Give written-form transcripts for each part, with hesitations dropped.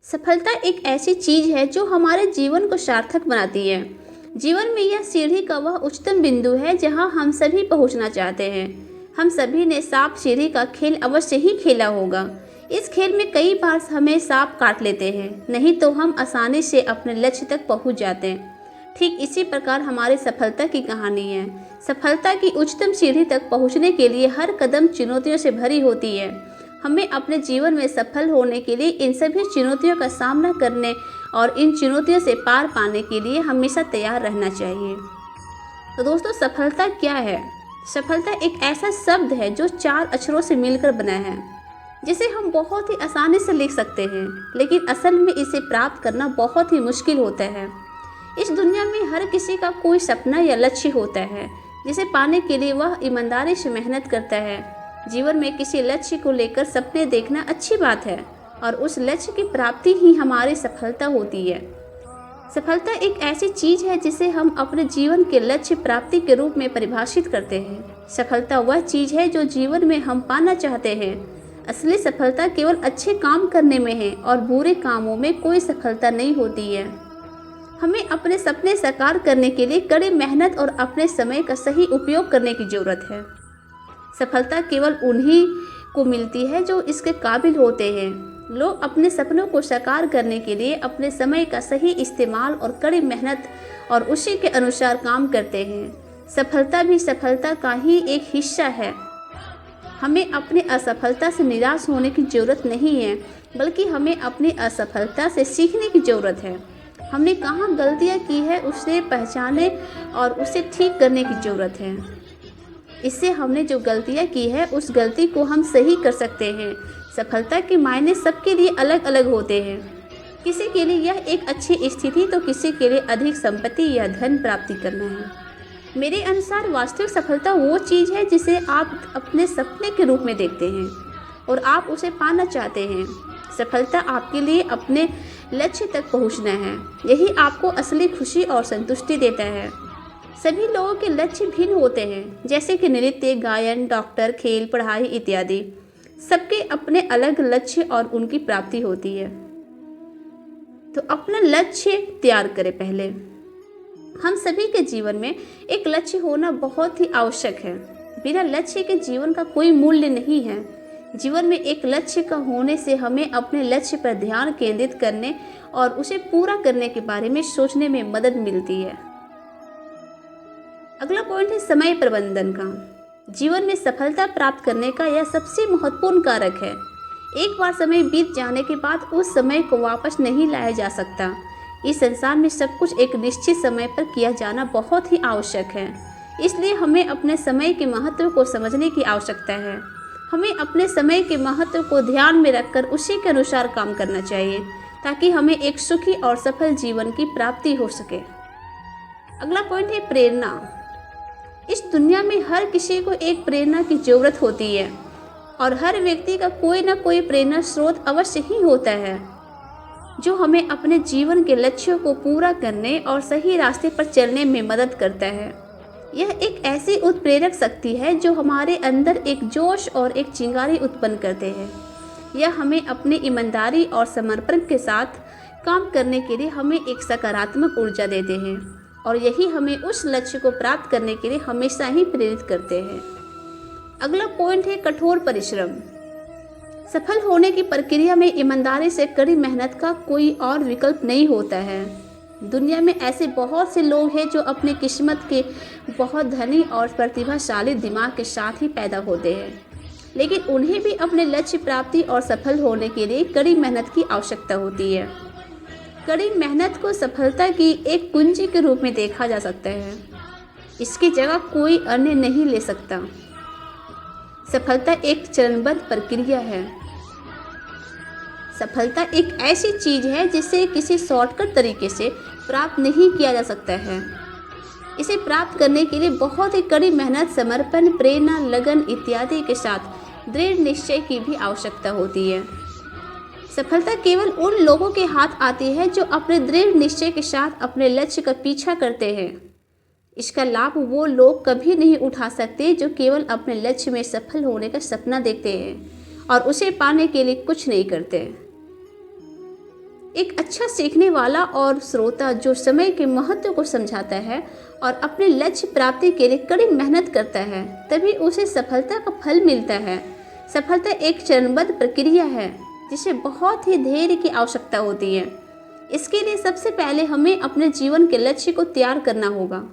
सफलता एक ऐसी चीज है जो हमारे जीवन को सार्थक बनाती है। जीवन में यह सीढ़ी का वह उच्चतम बिंदु है जहां हम सभी पहुंचना चाहते हैं। हम सभी ने सांप सीढ़ी का खेल अवश्य ही खेला होगा। इस खेल में कई बार हमें सांप काट लेते हैं, नहीं तो हम आसानी से अपने लक्ष्य तक पहुंच जाते हैं। ठीक इसी प्रकार हमारी सफलता की कहानी है। सफलता की उच्चतम सीढ़ी तक पहुंचने के लिए हर कदम चुनौतियों से भरी होती है। हमें अपने जीवन में सफल होने के लिए इन सभी चुनौतियों का सामना करने और इन चुनौतियों से पार पाने के लिए हमेशा तैयार रहना चाहिए। तो दोस्तों, सफलता क्या है? सफलता एक ऐसा शब्द है जो 4 अक्षरों से मिलकर बना है, जिसे हम बहुत ही आसानी से लिख सकते हैं, लेकिन असल में इसे प्राप्त करना बहुत ही मुश्किल होता है। इस दुनिया में हर किसी का कोई सपना या लक्ष्य होता है, जिसे पाने के लिए वह ईमानदारी से मेहनत करता है। जीवन में किसी लक्ष्य को लेकर सपने देखना अच्छी बात है, और उस लक्ष्य की प्राप्ति ही हमारी सफलता होती है। सफलता एक ऐसी चीज है जिसे हम अपने जीवन के लक्ष्य प्राप्ति के रूप में परिभाषित करते हैं। सफलता वह चीज है जो जीवन में हम पाना चाहते हैं। असली सफलता केवल अच्छे काम करने में है, और बुरे कामों में कोई सफलता नहीं होती है। हमें अपने सपने साकार करने के लिए कड़ी मेहनत और अपने समय का सही उपयोग करने की जरूरत है। सफलता केवल उन्हीं को मिलती है जो इसके काबिल होते हैं। लोग अपने सपनों को साकार करने के लिए अपने समय का सही इस्तेमाल और कड़ी मेहनत और उसी के अनुसार काम करते हैं। सफलता भी सफलता का ही एक हिस्सा है। हमें अपनी असफलता से निराश होने की ज़रूरत नहीं है, बल्कि हमें अपनी असफलता से सीखने की ज़रूरत है। हमने कहाँ गलतियाँ की है उसे पहचाने और उसे ठीक करने की ज़रूरत है। इससे हमने जो गलतियाँ की है उस गलती को हम सही कर सकते हैं। सफलता के मायने सबके लिए अलग अलग होते हैं। किसी के लिए यह एक अच्छी स्थिति, तो किसी के लिए अधिक संपत्ति या धन प्राप्ति करना है। मेरे अनुसार वास्तविक सफलता वो चीज़ है जिसे आप अपने सपने के रूप में देखते हैं और आप उसे पाना चाहते हैं। सफलता आपके लिए अपने लक्ष्य तक पहुंचना है। यही आपको असली खुशी और संतुष्टि देता है। सभी लोगों के लक्ष्य भिन्न होते हैं, जैसे कि नृत्य, गायन, डॉक्टर, खेल, पढ़ाई इत्यादि। सबके अपने अलग लक्ष्य और उनकी प्राप्ति होती है। तो अपना लक्ष्य तैयार करें। पहले हम सभी के जीवन में एक लक्ष्य होना बहुत ही आवश्यक है। बिना लक्ष्य के जीवन का कोई मूल्य नहीं है। जीवन में एक लक्ष्य का होने से हमें अपने लक्ष्य पर ध्यान केंद्रित करने और उसे पूरा करने के बारे में सोचने में मदद मिलती है। अगला पॉइंट है समय प्रबंधन का। जीवन में सफलता प्राप्त करने का यह सबसे महत्वपूर्ण कारक है। एक बार समय बीत जाने के बाद उस समय को वापस नहीं लाया जा सकता। इस संसार में सब कुछ एक निश्चित समय पर किया जाना बहुत ही आवश्यक है। इसलिए हमें अपने समय के महत्व को समझने की आवश्यकता है। हमें अपने समय के महत्व को ध्यान में रखकर उसी के अनुसार काम करना चाहिए, ताकि हमें एक सुखी और सफल जीवन की प्राप्ति हो सके। अगला पॉइंट है प्रेरणा। इस दुनिया में हर किसी को एक प्रेरणा की जरूरत होती है, और हर व्यक्ति का कोई ना कोई प्रेरणा स्रोत अवश्य ही होता है, जो हमें अपने जीवन के लक्ष्यों को पूरा करने और सही रास्ते पर चलने में मदद करता है। यह एक ऐसी उत्प्रेरक शक्ति है जो हमारे अंदर एक जोश और एक चिंगारी उत्पन्न करते हैं। यह हमें अपनी ईमानदारी और समर्पण के साथ काम करने के लिए हमें एक सकारात्मक ऊर्जा देते हैं, और यही हमें उस लक्ष्य को प्राप्त करने के लिए हमेशा ही प्रेरित करते हैं। अगला पॉइंट है कठोर परिश्रम। सफल होने की प्रक्रिया में ईमानदारी से कड़ी मेहनत का कोई और विकल्प नहीं होता है। दुनिया में ऐसे बहुत से लोग हैं जो अपनी किस्मत के बहुत धनी और प्रतिभाशाली दिमाग के साथ ही पैदा होते हैं, लेकिन उन्हें भी अपने लक्ष्य प्राप्ति और सफल होने के लिए कड़ी मेहनत की आवश्यकता होती है। कड़ी मेहनत को सफलता की एक कुंजी के रूप में देखा जा सकता है। इसकी जगह कोई अन्य नहीं ले सकता। सफलता एक चरणबद्ध प्रक्रिया है। सफलता एक ऐसी चीज है जिसे किसी शॉर्टकट तरीके से प्राप्त नहीं किया जा सकता है। इसे प्राप्त करने के लिए बहुत ही कड़ी मेहनत, समर्पण, प्रेरणा, लगन इत्यादि के साथ दृढ़ निश्चय की भी आवश्यकता होती है। सफलता केवल उन लोगों के हाथ आती है जो अपने दृढ़ निश्चय के साथ अपने लक्ष्य का पीछा करते हैं। इसका लाभ वो लोग कभी नहीं उठा सकते जो केवल अपने लक्ष्य में सफल होने का सपना देखते हैं और उसे पाने के लिए कुछ नहीं करते। एक अच्छा सीखने वाला और श्रोता जो समय के महत्व को समझाता है और अपने लक्ष्य प्राप्ति के लिए कड़ी मेहनत करता है, तभी उसे सफलता का फल मिलता है। सफलता एक चरणबद्ध प्रक्रिया है जिसे बहुत ही धैर्य की आवश्यकता होती है। इसके लिए सबसे पहले हमें अपने जीवन के लक्ष्य को तैयार करना होगा।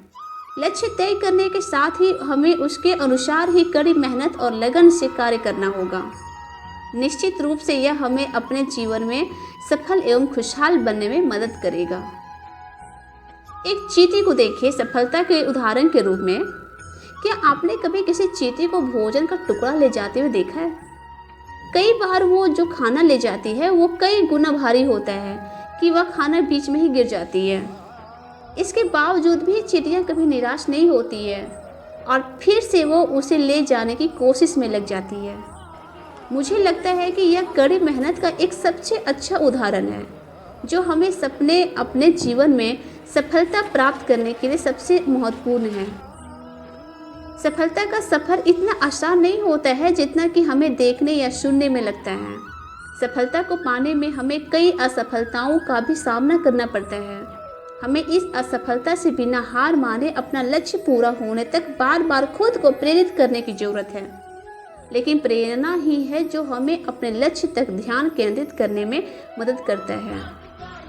लक्ष्य तय करने के साथ ही हमें उसके अनुसार ही कड़ी मेहनत और लगन से कार्य करना होगा। निश्चित रूप से यह हमें अपने जीवन में सफल एवं खुशहाल बनने में मदद करेगा। एक चींटी को देखिए सफलता के उदाहरण के रूप में। क्या आपने कभी किसी चींटी को भोजन का टुकड़ा ले जाते हुए देखा है? कई बार वो जो खाना ले जाती है वो कई गुना भारी होता है कि वह खाना बीच में ही गिर जाती है। इसके बावजूद भी चींटियां कभी निराश नहीं होती है और फिर से वो उसे ले जाने की कोशिश में लग जाती है। मुझे लगता है कि यह कड़ी मेहनत का एक सबसे अच्छा उदाहरण है जो हमें अपने जीवन में सफलता प्राप्त करने के लिए सबसे महत्वपूर्ण है। सफलता का सफ़र इतना आसान नहीं होता है जितना कि हमें देखने या सुनने में लगता है। सफलता को पाने में हमें कई असफलताओं का भी सामना करना पड़ता है। हमें इस असफलता से बिना हार माने अपना लक्ष्य पूरा होने तक बार बार खुद को प्रेरित करने की ज़रूरत है। लेकिन प्रेरणा ही है जो हमें अपने लक्ष्य तक ध्यान केंद्रित करने में मदद करता है।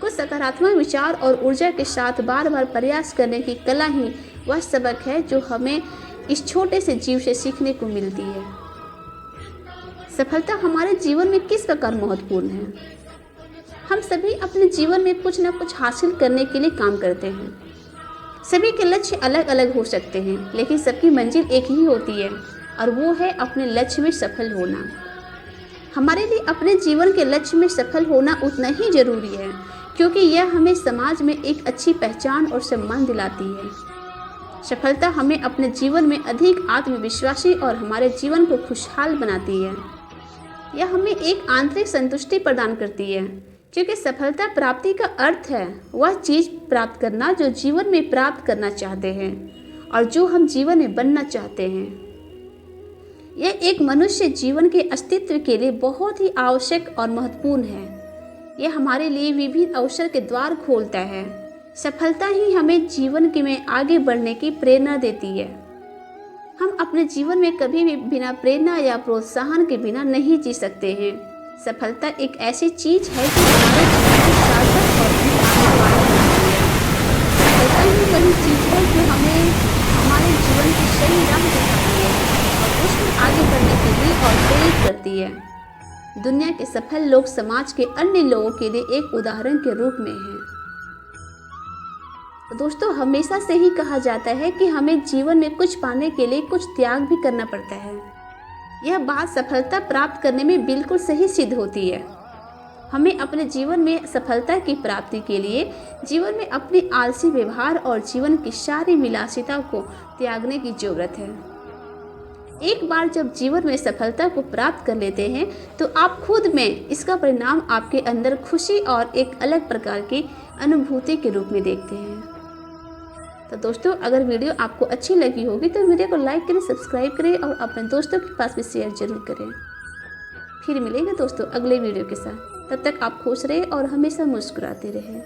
कुछ सकारात्मक विचार और ऊर्जा के साथ बार बार प्रयास करने की कला ही वह सबक है जो हमें इस छोटे से जीव से सीखने को मिलती है। सफलता हमारे जीवन में किस प्रकार महत्वपूर्ण है? हम सभी अपने जीवन में कुछ न कुछ हासिल करने के लिए काम करते हैं। सभी के लक्ष्य अलग अलग हो सकते हैं, लेकिन सबकी मंजिल एक ही होती है और वो है अपने लक्ष्य में सफल होना। हमारे लिए अपने जीवन के लक्ष्य में सफल होना उतना ही जरूरी है, क्योंकि यह हमें समाज में एक अच्छी पहचान और सम्मान दिलाती है। सफलता हमें अपने जीवन में अधिक आत्मविश्वासी और हमारे जीवन को खुशहाल बनाती है। यह हमें एक आंतरिक संतुष्टि प्रदान करती है, क्योंकि सफलता प्राप्ति का अर्थ है वह चीज़ प्राप्त करना जो जीवन में प्राप्त करना चाहते हैं और जो हम जीवन में बनना चाहते हैं। यह एक मनुष्य जीवन के अस्तित्व के लिए बहुत ही आवश्यक और महत्वपूर्ण है। यह हमारे लिए विभिन्न अवसर के द्वार खोलता है। सफलता ही हमें जीवन में आगे बढ़ने की प्रेरणा देती है। हम अपने जीवन में कभी भी बिना प्रेरणा या प्रोत्साहन के बिना नहीं जी सकते हैं। सफलता एक ऐसी चीज़ है जो हमारे जीवन को सार्थक और सफलता ही वही चीज़ है जो हमें हमारे जीवन की सही राह दिखाती है और उसमें आगे बढ़ने के लिए और प्रेरित करती है। दुनिया के सफल लोग समाज के अन्य लोगों के लिए एक उदाहरण के रूप में हैं। दोस्तों, हमेशा से ही कहा जाता है कि हमें जीवन में कुछ पाने के लिए कुछ त्याग भी करना पड़ता है। यह बात सफलता प्राप्त करने में बिल्कुल सही सिद्ध होती है। हमें अपने जीवन में सफलता की प्राप्ति के लिए जीवन में अपने आलसी व्यवहार और जीवन की सारी विलासिता को त्यागने की जरूरत है। एक बार जब जीवन में सफलता को प्राप्त कर लेते हैं तो आप खुद में इसका परिणाम आपके अंदर खुशी और एक अलग प्रकार की अनुभूति के रूप में देखते हैं। तो दोस्तों, अगर वीडियो आपको अच्छी लगी होगी तो वीडियो को लाइक करें, सब्सक्राइब करें और अपने दोस्तों के पास भी शेयर जरूर करें। फिर मिलेंगे दोस्तों अगले वीडियो के साथ। तब तक आप खुश रहें और हमेशा मुस्कुराते रहें।